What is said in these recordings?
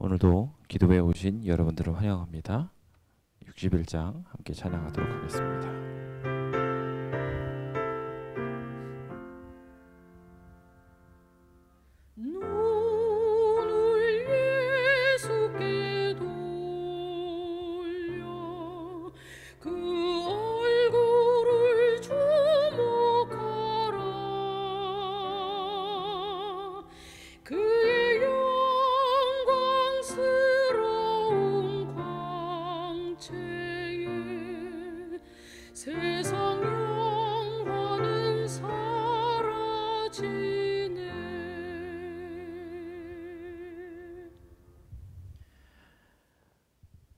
오늘도 기도회에 오신 여러분들을 환영합니다. 61장 함께 찬양하도록 하겠습니다.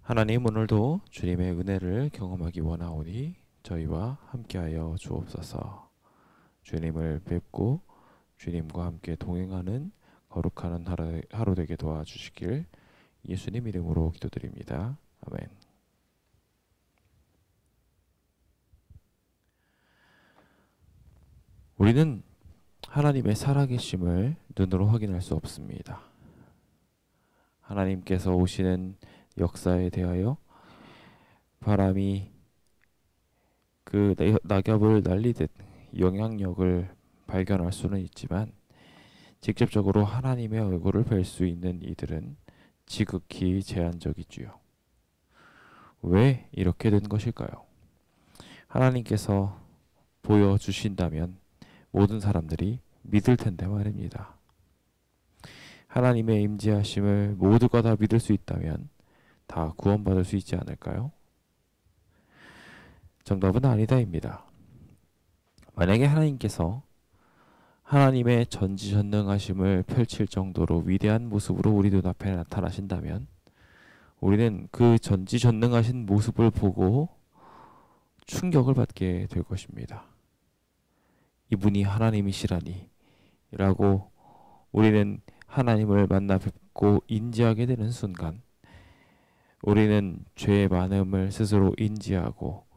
하나님, 오늘도 주님의 은혜를 경험하기 원하오니 저희와 함께하여 주옵소서. 주님을 뵙고 주님과 함께 동행하는 거룩한 하루 되게 도와주시길 예수님 이름으로 기도드립니다. 아멘. 우리는 하나님의 살아계심을 눈으로 확인할 수 없습니다. 하나님께서 오시는 역사에 대하여 바람이 그 낙엽을 날리듯 영향력을 발견할 수는 있지만 직접적으로 하나님의 얼굴을 뵐 수 있는 이들은 지극히 제한적이지요. 왜 이렇게 된 것일까요? 하나님께서 보여주신다면 모든 사람들이 믿을 텐데 말입니다. 하나님의 임재하심을 모두가 다 믿을 수 있다면 다 구원받을 수 있지 않을까요? 정답은 아니다입니다. 만약에 하나님께서 하나님의 전지전능하심을 펼칠 정도로 위대한 모습으로 우리 눈앞에 나타나신다면 우리는 그 전지전능하신 모습을 보고 충격을 받게 될 것입니다. 이분이 하나님이시라니 라고 우리는 하나님을 만나 뵙고 인지하게 되는 순간 우리는 죄의 많음을 스스로 인지하고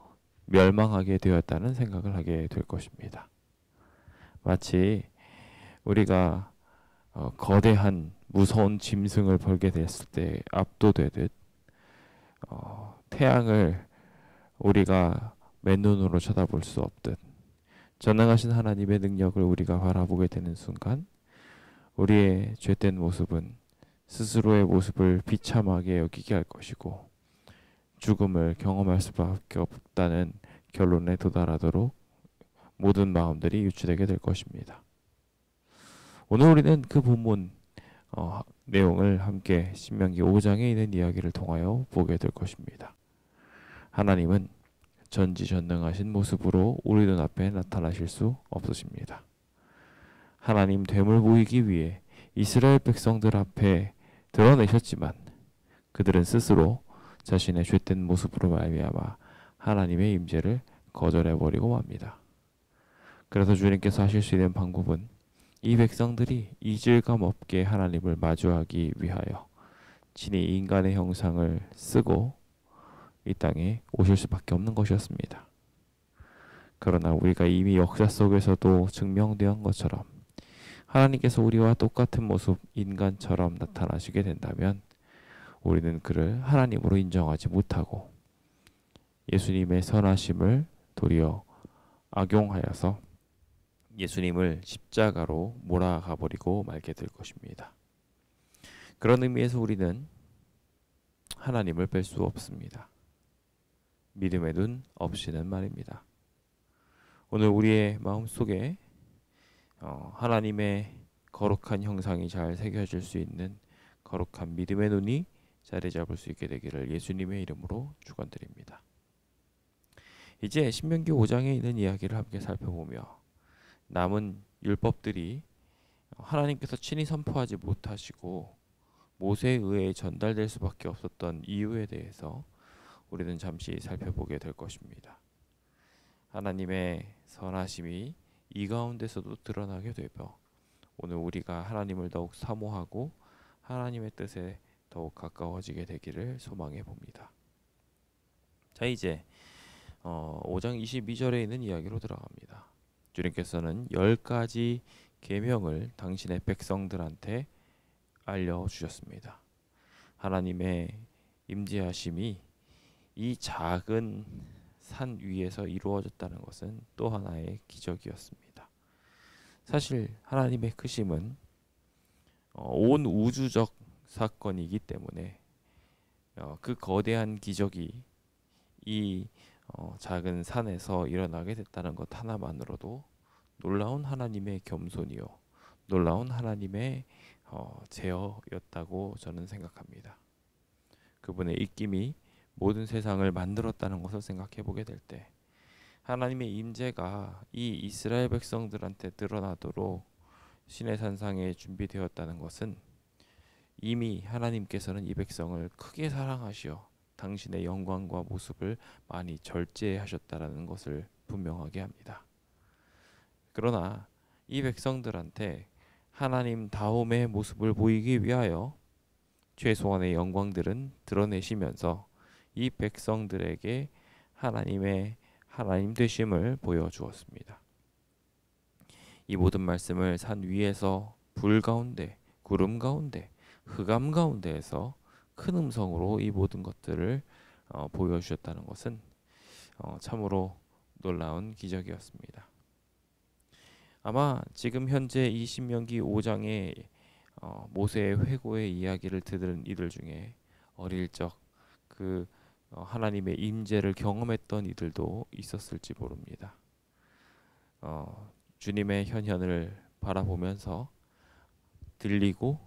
멸망하게 되었다는 생각을 하게 될 것입니다. 마치 우리가 거대한 무서운 짐승을 벌게 됐을 때 압도되듯 태양을 우리가 맨눈으로 쳐다볼 수 없듯 전능하신 하나님의 능력을 우리가 바라보게 되는 순간 우리의 죄된 모습은 스스로의 모습을 비참하게 여기게 할 것이고 죽음을 경험할 수밖에 없다는 결론에 도달하도록 모든 마음들이 유치되게 될 것입니다. 오늘 우리는 그 본문 내용을 함께 신명기 5장에 있는 이야기를 통하여 보게 될 것입니다. 하나님은 전지전능하신 모습으로 우리 눈앞에 나타나실 수 없으십니다. 하나님 됨을 보이기 위해 이스라엘 백성들 앞에 드러내셨지만 그들은 스스로 자신의 죄된 모습으로 말미암아 하나님의 임재를 거절해버리고 맙니다. 그래서 주님께서 하실 수 있는 방법은 이 백성들이 이질감 없게 하나님을 마주하기 위하여 친히 인간의 형상을 쓰고 이 땅에 오실 수밖에 없는 것이었습니다. 그러나 우리가 이미 역사 속에서도 증명된 것처럼 하나님께서 우리와 똑같은 모습 인간처럼 나타나시게 된다면 우리는 그를 하나님으로 인정하지 못하고 예수님의 선하심을 도리어 악용하여서 예수님을 십자가로 몰아가 버리고 말게 될 것입니다. 그런 의미에서 우리는 하나님을 뵐 수 없습니다. 믿음의 눈 없이는 말입니다. 오늘 우리의 마음속에 하나님의 거룩한 형상이 잘 새겨질 수 있는 거룩한 믿음의 눈이 자리 잡을 수 있게 되기를 예수님의 이름으로 축원드립니다. 이제 신명기 5장에 있는 이야기를 함께 살펴보며 남은 율법들이 하나님께서 친히 선포하지 못하시고 모세에 의해 전달될 수밖에 없었던 이유에 대해서 우리는 잠시 살펴보게 될 것입니다. 하나님의 선하심이 이 가운데서도 드러나게 되며 오늘 우리가 하나님을 더욱 사모하고 하나님의 뜻에 더욱 가까워지게 되기를 소망해 봅니다. 자, 이제 5장 22절에 있는 이야기로 들어갑니다. 주님께서는 10가지 계명을 당신의 백성들한테 알려주셨습니다. 하나님의 임재하심이 이 작은 산 위에서 이루어졌다는 것은 또 하나의 기적이었습니다. 사실 하나님의 크심은 온 우주적 사건이기 때문에 그 거대한 기적이 이 작은 산에서 일어나게 됐다는 것 하나만으로도 놀라운 하나님의 겸손이요, 놀라운 하나님의 제어였다고 저는 생각합니다. 그분의 입김이 모든 세상을 만들었다는 것을 생각해 보게 될 때 하나님의 임재가 이 이스라엘 백성들한테 드러나도록 시내산상에 준비되었다는 것은 이미 하나님께서는 이 백성을 크게 사랑하시어 당신의 영광과 모습을 많이 절제하셨다라는 것을 분명하게 합니다. 그러나 이 백성들한테 하나님 다움의 모습을 보이기 위하여 최소한의 영광들은 드러내시면서 이 백성들에게 하나님의 하나님 되심을 보여주었습니다. 이 모든 말씀을 산 위에서 불 가운데, 구름 가운데, 흑암 가운데에서 큰 음성으로 이 모든 것들을 보여주셨다는 것은 참으로 놀라운 기적이었습니다. 아마 지금 현재 이 신명기 5장의 모세의 회고의 이야기를 들은 이들 중에 어릴 적 그 하나님의 임재를 경험했던 이들도 있었을지 모릅니다. 주님의 현현을 바라보면서 들리고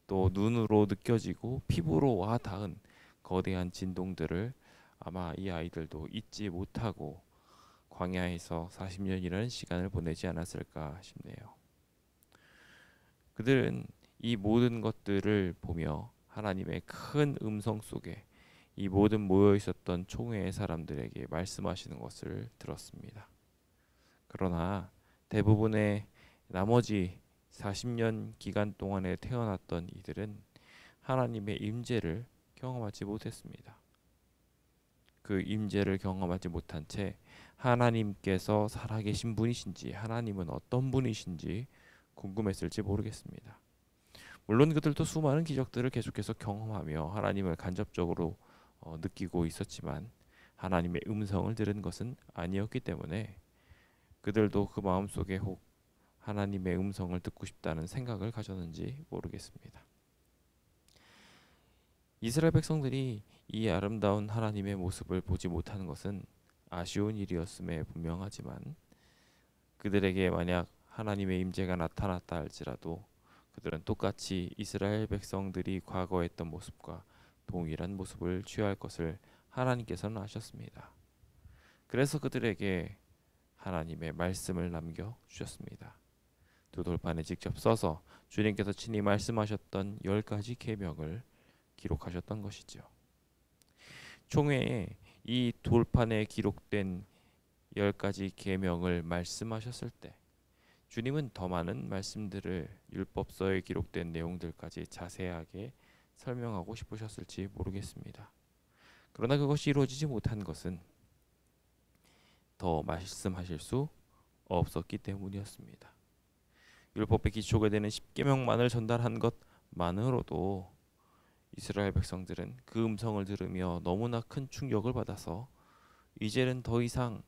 또 눈으로 느껴지고 피부로 와 닿은 거대한 진동들을 아마 이 아이들도 잊지 못하고 광야에서 40년이라는 시간을 보내지 않았을까 싶네요. 그들은 이 모든 것들을 보며 하나님의 큰 음성 속에 이 모든 모여 있었던 총회의 사람들에게 말씀하시는 것을 들었습니다. 그러나 대부분의 나머지 40년 기간 동안에 태어났던 이들은 하나님의 임재를 경험하지 못했습니다. 그 임재를 경험하지 못한 채 하나님께서 살아계신 분이신지 하나님은 어떤 분이신지 궁금했을지 모르겠습니다. 물론 그들도 수많은 기적들을 계속해서 경험하며 하나님을 간접적으로 느끼고 있었지만 하나님의 음성을 들은 것은 아니었기 때문에 그들도 그 마음속에 혹 하나님의 음성을 듣고 싶다는 생각을 가졌는지 모르겠습니다. 이스라엘 백성들이 이 아름다운 하나님의 모습을 보지 못하는 것은 아쉬운 일이었음에 분명하지만 그들에게 만약 하나님의 임재가 나타났다 할지라도 그들은 똑같이 이스라엘 백성들이 과거에 했던 모습과 동일한 모습을 취할 것을 하나님께서는 아셨습니다. 그래서 그들에게 하나님의 말씀을 남겨 주셨습니다. 두 돌판에 직접 써서 주님께서 친히 말씀하셨던 10가지 계명을 기록하셨던 것이죠. 총회에 이 돌판에 기록된 10가지 계명을 말씀하셨을 때 주님은 더 많은 말씀들을 율법서에 기록된 내용들까지 자세하게 설명하고 싶으셨을지 모르겠습니다. 그러나 그것이 이루어지지 못한 것은 더 말씀하실 수 없었기 때문이었습니다. 율법의 기초가 되는 10계명만을 전달한 것만으로도 이스라엘 백성들은 그 음성을 들으며 너무나 큰 충격을 받아서 이제는 더 이상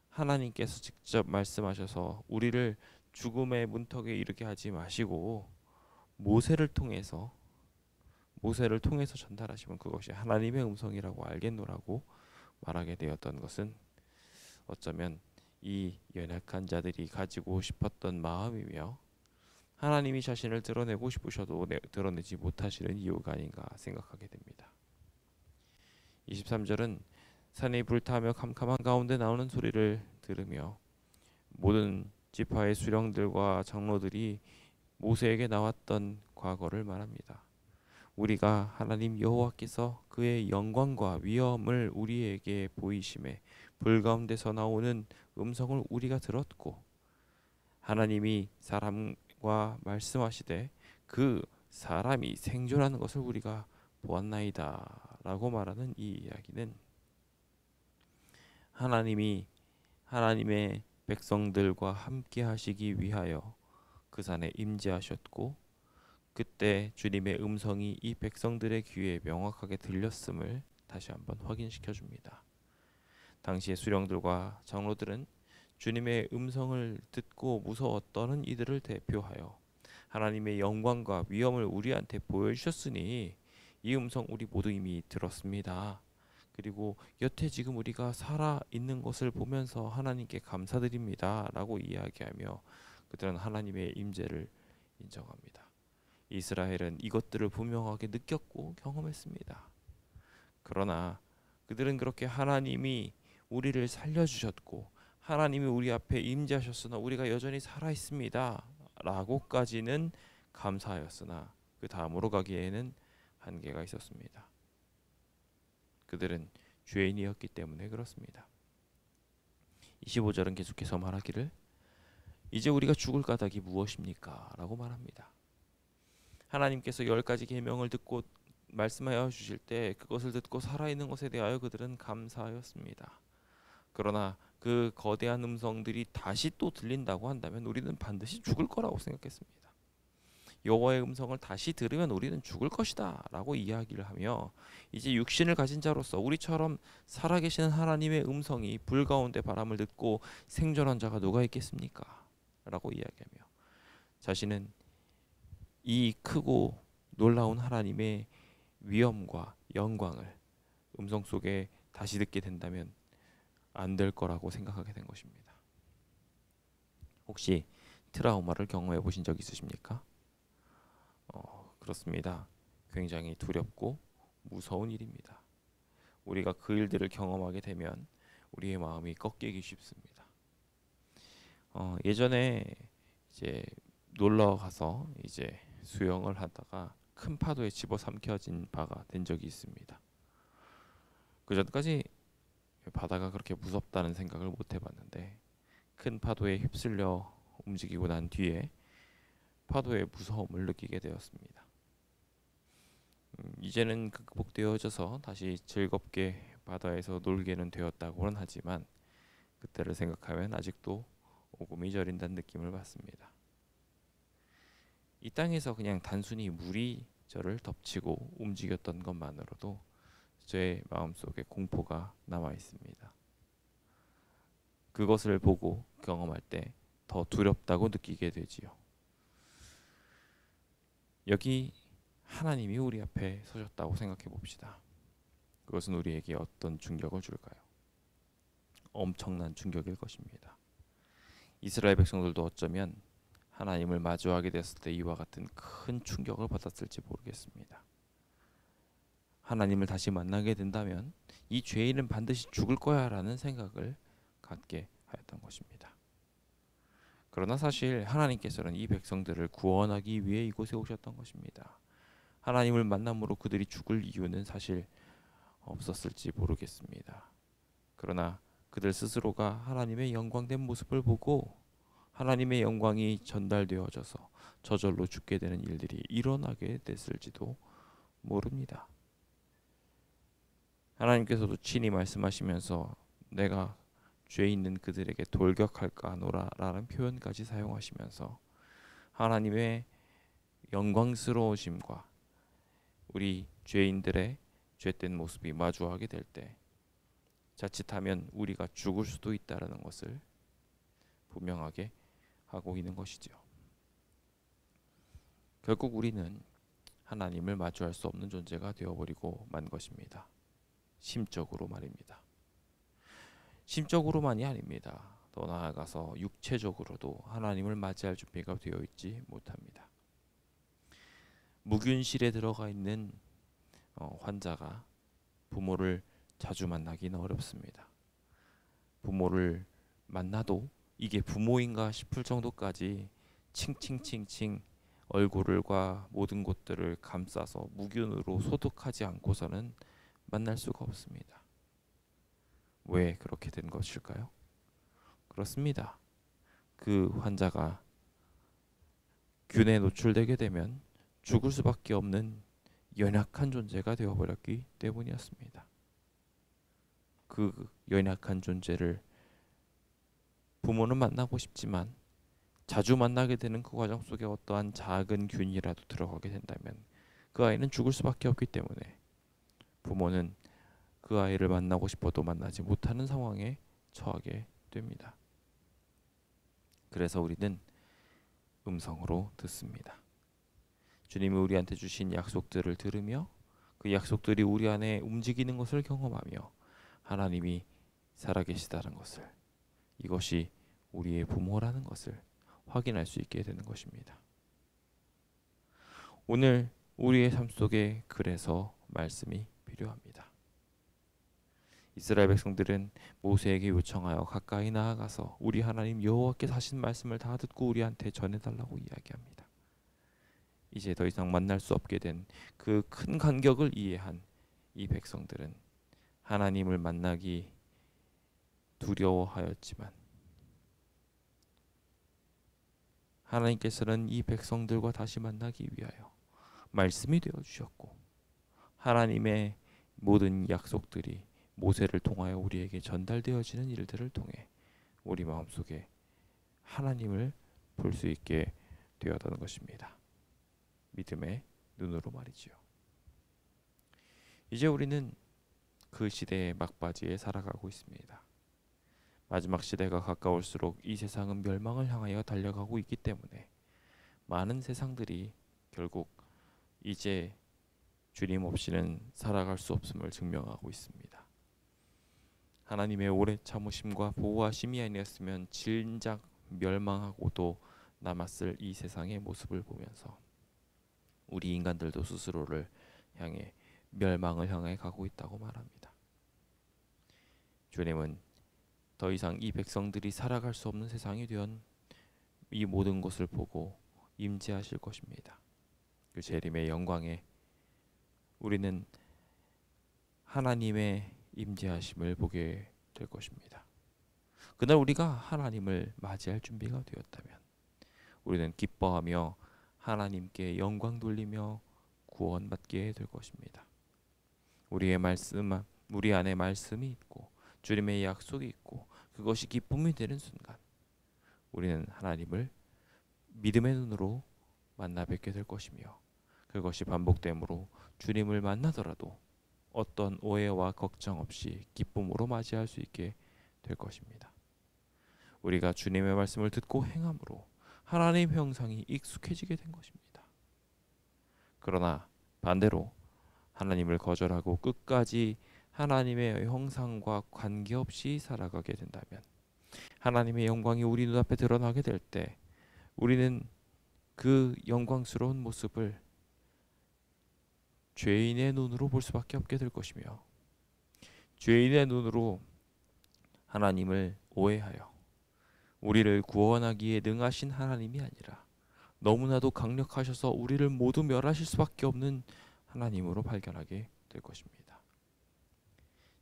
하나님께서 직접 말씀하셔서 우리를 죽음의 문턱에 이르게 하지 마시고 모세를 통해서 전달하시면 그것이 하나님의 음성이라고 알겠노라고 말하게 되었던 것은 어쩌면 이 연약한 자들이 가지고 싶었던 마음이며 하나님이 자신을 드러내고 싶으셔도 드러내지 못하시는 이유가 아닌가 생각하게 됩니다. 23절은 산이 불타며 캄캄한 가운데 나오는 소리를 들으며 모든 지파의 수령들과 장로들이 모세에게 나왔던 과거를 말합니다. 우리가 하나님 여호와께서 그의 영광과 위엄을 우리에게 보이심에 불 가운데서 나오는 음성을 우리가 들었고 하나님이 사람과 말씀하시되 그 사람이 생존하는 것을 우리가 보았나이다 라고 말하는 이 이야기는 하나님이 하나님의 백성들과 함께 하시기 위하여 그 산에 임재하셨고 그때 주님의 음성이 이 백성들의 귀에 명확하게 들렸음을 다시 한번 확인시켜 줍니다. 당시의 수령들과 장로들은 주님의 음성을 듣고 무서워 떠는 이들을 대표하여 하나님의 영광과 위엄을 우리한테 보여주셨으니 이 음성 우리 모두 이미 들었습니다. 그리고 여태 지금 우리가 살아 있는 것을 보면서 하나님께 감사드립니다. 라고 이야기하며 그들은 하나님의 임재를 인정합니다. 이스라엘은 이것들을 분명하게 느꼈고 경험했습니다. 그러나 그들은 그렇게 하나님이 우리를 살려주셨고 하나님이 우리 앞에 임재하셨으나 우리가 여전히 살아 있습니다. 라고까지는 감사하였으나 그 다음으로 가기에는 한계가 있었습니다. 그들은 죄인이었기 때문에 그렇습니다. 25절은 계속해서 말하기를 이제 우리가 죽을 까닭이 무엇입니까? 라고 말합니다. 하나님께서 10가지 계명을 듣고 말씀하여 주실 때 그것을 듣고 살아있는 것에 대하여 그들은 감사하였습니다. 그러나 그 거대한 음성들이 다시 또 들린다고 한다면 우리는 반드시 죽을 거라고 생각했습니다. 여호와의 음성을 다시 들으면 우리는 죽을 것이다 라고 이야기를 하며 이제 육신을 가진 자로서 우리처럼 살아계시는 하나님의 음성이 불 가운데 바람을 듣고 생존한 자가 누가 있겠습니까? 라고 이야기하며 자신은 이 크고 놀라운 하나님의 위엄과 영광을 음성 속에 다시 듣게 된다면 안 될 거라고 생각하게 된 것입니다. 혹시 트라우마를 경험해 보신 적 있으십니까? 그렇습니다. 굉장히 두렵고 무서운 일입니다. 우리가 그 일들을 경험하게 되면 우리의 마음이 꺾이기 쉽습니다. 예전에 이제 놀러 가서 이제 수영을 하다가 큰 파도에 집어삼켜진 바가 된 적이 있습니다. 그 전까지 바다가 그렇게 무섭다는 생각을 못 해봤는데 큰 파도에 휩쓸려 움직이고 난 뒤에 파도의 무서움을 느끼게 되었습니다. 이제는 극복되어져서 다시 즐겁게 바다에서 놀게는 되었다고는 하지만 그때를 생각하면 아직도 오금이 저린다는 느낌을 받습니다. 이 땅에서 그냥 단순히 물이 저를 덮치고 움직였던 것만으로도 제 마음속에 공포가 남아 있습니다. 그것을 보고 경험할 때 더 두렵다고 느끼게 되지요. 여기 하나님이 우리 앞에 서셨다고 생각해 봅시다. 그것은 우리에게 어떤 충격을 줄까요? 엄청난 충격일 것입니다. 이스라엘 백성들도 어쩌면 하나님을 마주하게 됐을 때 이와 같은 큰 충격을 받았을지 모르겠습니다. 하나님을 다시 만나게 된다면 이 죄인은 반드시 죽을 거야 라는 생각을 갖게 하였던 것입니다. 그러나 사실 하나님께서는 이 백성들을 구원하기 위해 이곳에 오셨던 것입니다. 하나님을 만남으로 그들이 죽을 이유는 사실 없었을지 모르겠습니다. 그러나 그들 스스로가 하나님의 영광된 모습을 보고 하나님의 영광이 전달되어져서 저절로 죽게 되는 일들이 일어나게 됐을지도 모릅니다. 하나님께서도 친히 말씀하시면서 내가 죄 있는 그들에게 돌격할까 하노라 라는 표현까지 사용하시면서 하나님의 영광스러우심과 우리 죄인들의 죄된 모습이 마주하게 될 때 자칫하면 우리가 죽을 수도 있다는 것을 분명하게 하고 있는 것이죠. 결국 우리는 하나님을 마주할 수 없는 존재가 되어버리고 만 것입니다. 심적으로 말입니다. 심적으로만이 아닙니다. 더 나아가서 육체적으로도 하나님을 맞이할 준비가 되어 있지 못합니다. 무균실에 들어가 있는 환자가 부모를 자주 만나기는 어렵습니다. 부모를 만나도 이게 부모인가 싶을 정도까지 칭칭칭칭 얼굴과 모든 곳들을 감싸서 무균으로 소독하지 않고서는 만날 수가 없습니다. 왜 그렇게 된 것일까요? 그렇습니다. 그 환자가 균에 노출되게 되면 죽을 수밖에 없는 연약한 존재가 되어버렸기 때문이었습니다. 그 연약한 존재를 부모는 만나고 싶지만 자주 만나게 되는 그 과정 속에 어떠한 작은 균이라도 들어가게 된다면 그 아이는 죽을 수밖에 없기 때문에 부모는 그 아이를 만나고 싶어도 만나지 못하는 상황에 처하게 됩니다. 그래서 우리는 음성으로 듣습니다. 주님이 우리한테 주신 약속들을 들으며 그 약속들이 우리 안에 움직이는 것을 경험하며 하나님이 살아계시다는 것을, 이것이 우리의 부모라는 것을 확인할 수 있게 되는 것입니다. 오늘 우리의 삶 속에 그래서 말씀이 필요합니다. 이스라엘 백성들은 모세에게 요청하여 가까이 나아가서 우리 하나님 여호와께서 하신 말씀을 다 듣고 우리한테 전해달라고 이야기합니다. 이제 더 이상 만날 수 없게 된 그 큰 간격을 이해한 이 백성들은 하나님을 만나기 두려워하였지만 하나님께서는 이 백성들과 다시 만나기 위하여 말씀이 되어 주셨고 하나님의 모든 약속들이 모세를 통하여 우리에게 전달되어지는 일들을 통해 우리 마음속에 하나님을 볼 수 있게 되었다는 것입니다. 믿음의 눈으로 말이지요. 이제 우리는 그 시대의 막바지에 살아가고 있습니다. 마지막 시대가 가까울수록 이 세상은 멸망을 향하여 달려가고 있기 때문에 많은 세상들이 결국 이제 주님 없이는 살아갈 수 없음을 증명하고 있습니다. 하나님의 오래 참으심과 보호하심이 아니었으면 진작 멸망하고도 남았을 이 세상의 모습을 보면서 우리 인간들도 스스로를 향해 멸망을 향해 가고 있다고 말합니다. 주님은 더 이상 이 백성들이 살아갈 수 없는 세상이 된 이 모든 것을 보고 임재하실 것입니다. 그 재림의 영광에 우리는 하나님의 임재하심을 보게 될 것입니다. 그날 우리가 하나님을 맞이할 준비가 되었다면 우리는 기뻐하며 하나님께 영광 돌리며 구원받게 될 것입니다. 우리 안에 말씀이 있고 주님의 약속이 있고 그것이 기쁨이 되는 순간 우리는 하나님을 믿음의 눈으로 만나 뵙게 될 것이며 그것이 반복됨으로 주님을 만나더라도 어떤 오해와 걱정 없이 기쁨으로 맞이할 수 있게 될 것입니다. 우리가 주님의 말씀을 듣고 행함으로 하나님 형상이 익숙해지게 된 것입니다. 그러나 반대로 하나님을 거절하고 끝까지 하나님의 형상과 관계없이 살아가게 된다면 하나님의 영광이 우리 눈앞에 드러나게 될 때 우리는 그 영광스러운 모습을 죄인의 눈으로 볼 수밖에 없게 될 것이며 죄인의 눈으로 하나님을 오해하여 우리를 구원하기에 능하신 하나님이 아니라 너무나도 강력하셔서 우리를 모두 멸하실 수밖에 없는 하나님으로 발견하게 될 것입니다.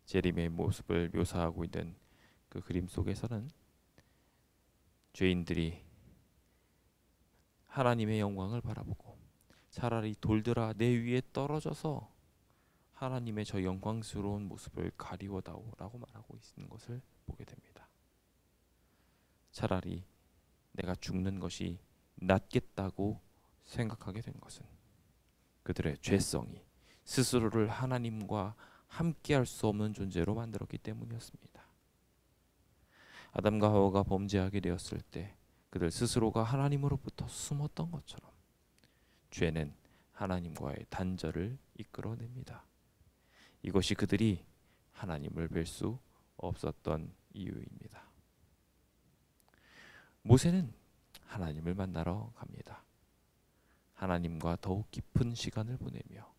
재림의 모습을 묘사하고 있는 그 그림 속에서는 죄인들이 하나님의 영광을 바라보고 차라리 돌들아 내 위에 떨어져서 하나님의 저 영광스러운 모습을 가리워다오라고 말하고 있는 것을 보게 됩니다. 차라리 내가 죽는 것이 낫겠다고 생각하게 된 것은 그들의 죄성이 스스로를 하나님과 함께할 수 없는 존재로 만들었기 때문이었습니다. 아담과 하와가 범죄하게 되었을 때 그들 스스로가 하나님으로부터 숨었던 것처럼 죄는 하나님과의 단절을 이끌어냅니다. 이것이 그들이 하나님을 뵐 수 없었던 이유입니다. 모세는 하나님을 만나러 갑니다. 하나님과 더욱 깊은 시간을 보내며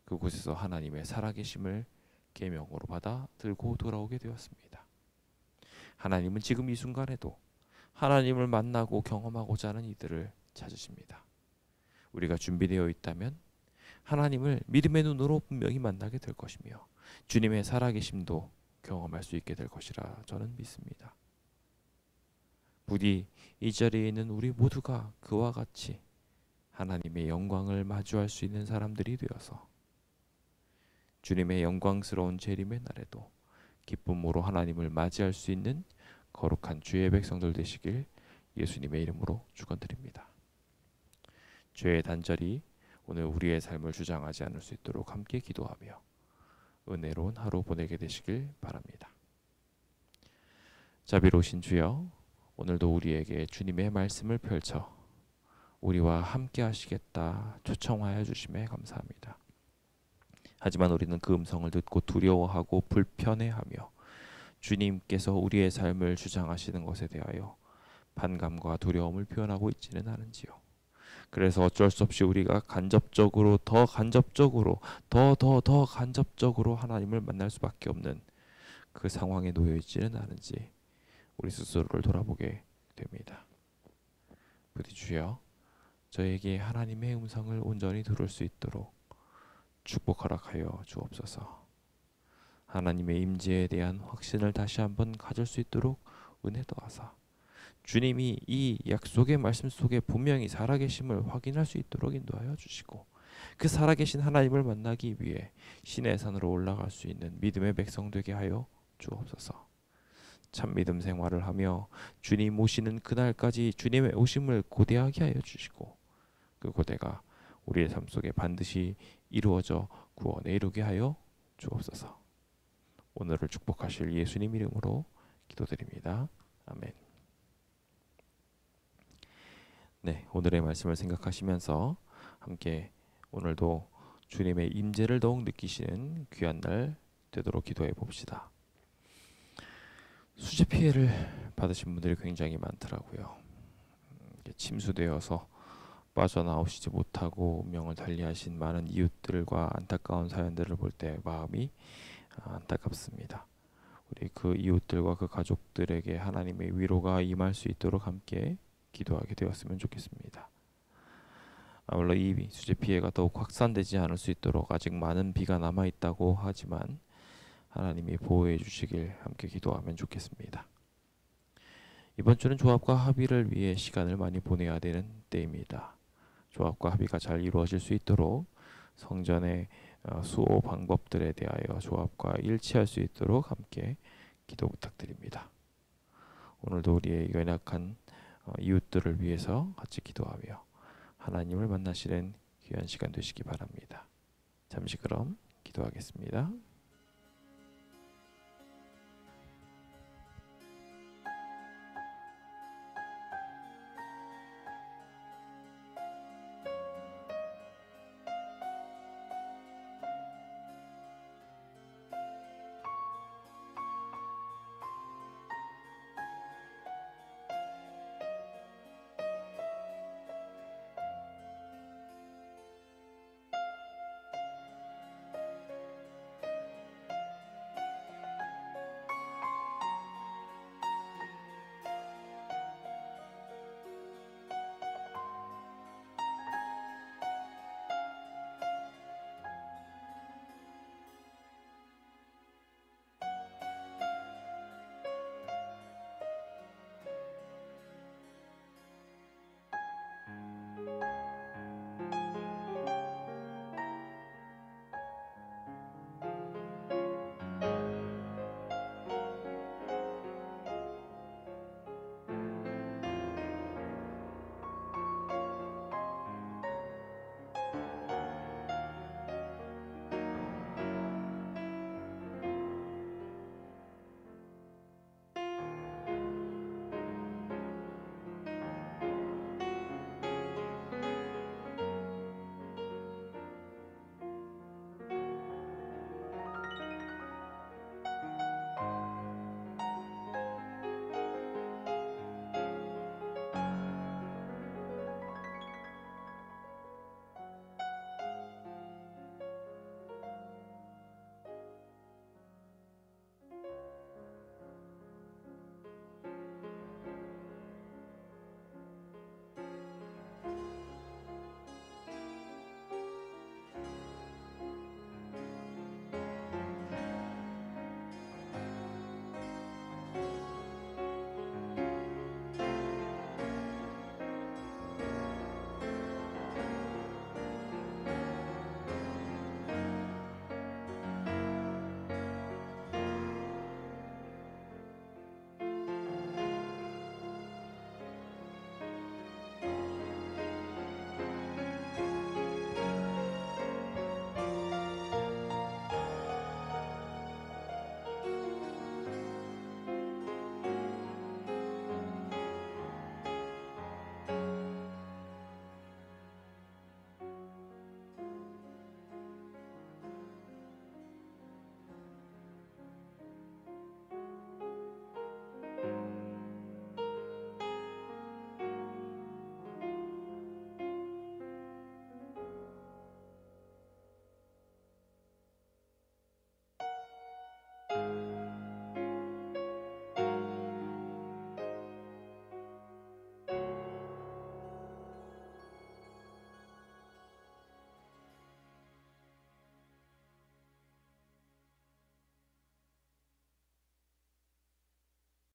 그곳에서 하나님의 살아계심을 계명으로 받아 들고 돌아오게 되었습니다. 하나님은 지금 이 순간에도 하나님을 만나고 경험하고자 하는 이들을 찾으십니다. 우리가 준비되어 있다면 하나님을 믿음의 눈으로 분명히 만나게 될 것이며 주님의 살아계심도 경험할 수 있게 될 것이라 저는 믿습니다. 부디 이 자리에 있는 우리 모두가 그와 같이 하나님의 영광을 마주할 수 있는 사람들이 되어서 주님의 영광스러운 재림의 날에도 기쁨으로 하나님을 맞이할 수 있는 거룩한 주의 백성들 되시길 예수님의 이름으로 축원드립니다. 죄의 단절이 오늘 우리의 삶을 주장하지 않을 수 있도록 함께 기도하며 은혜로운 하루 보내게 되시길 바랍니다. 자비로우신 주여, 오늘도 우리에게 주님의 말씀을 펼쳐 우리와 함께 하시겠다 초청하여 주심에 감사합니다. 하지만 우리는 그 음성을 듣고 두려워하고 불편해하며 주님께서 우리의 삶을 주장하시는 것에 대하여 반감과 두려움을 표현하고 있지는 않은지요. 그래서 어쩔 수 없이 우리가 간접적으로 더 간접적으로 하나님을 만날 수밖에 없는 그 상황에 놓여 있지는 않은지 우리 스스로를 돌아보게 됩니다. 부디 주여, 저에게 하나님의 음성을 온전히 들을 수 있도록 축복 허락하여 주옵소서. 하나님의 임재에 대한 확신을 다시 한번 가질 수 있도록 은혜 더하사 주님이 이 약속의 말씀 속에 분명히 살아계심을 확인할 수 있도록 인도하여 주시고, 그 살아계신 하나님을 만나기 위해 신의 산으로 올라갈 수 있는 믿음의 백성 되게 하여 주옵소서. 참 믿음 생활을 하며 주님 오시는 그날까지 주님의 오심을 고대하게 하여 주시고, 그 고대가 우리의 삶 속에 반드시 이루어져 구원에 이르게 하여 주옵소서. 오늘을 축복하실 예수님 이름으로 기도드립니다. 아멘. 네, 오늘의 말씀을 생각하시면서 함께 오늘도 주님의 임재를 더욱 느끼시는 귀한 날 되도록 기도해 봅시다. 수재 피해를 받으신 분들이 굉장히 많더라고요. 침수되어서 빠져나오시지 못하고 운명을 달리하신 많은 이웃들과 안타까운 사연들을 볼 때 마음이 안타깝습니다. 우리 그 이웃들과 그 가족들에게 하나님의 위로가 임할 수 있도록 함께 기도하게 되었으면 좋겠습니다. 물론 이 수재 피해가 더욱 확산되지 않을 수 있도록 아직 많은 비가 남아 있다고 하지만 하나님이 보호해 주시길 함께 기도하면 좋겠습니다. 이번 주는 조합과 합의를 위해 시간을 많이 보내야 되는 때입니다. 조합과 합의가 잘 이루어질 수 있도록 성전의 수호 방법들에 대하여 조합과 일치할 수 있도록 함께 기도 부탁드립니다. 오늘도 우리의 연약한 이웃들을 위해서 같이 기도하며 하나님을 만나시는 귀한 시간 되시기 바랍니다. 잠시 그럼 기도하겠습니다.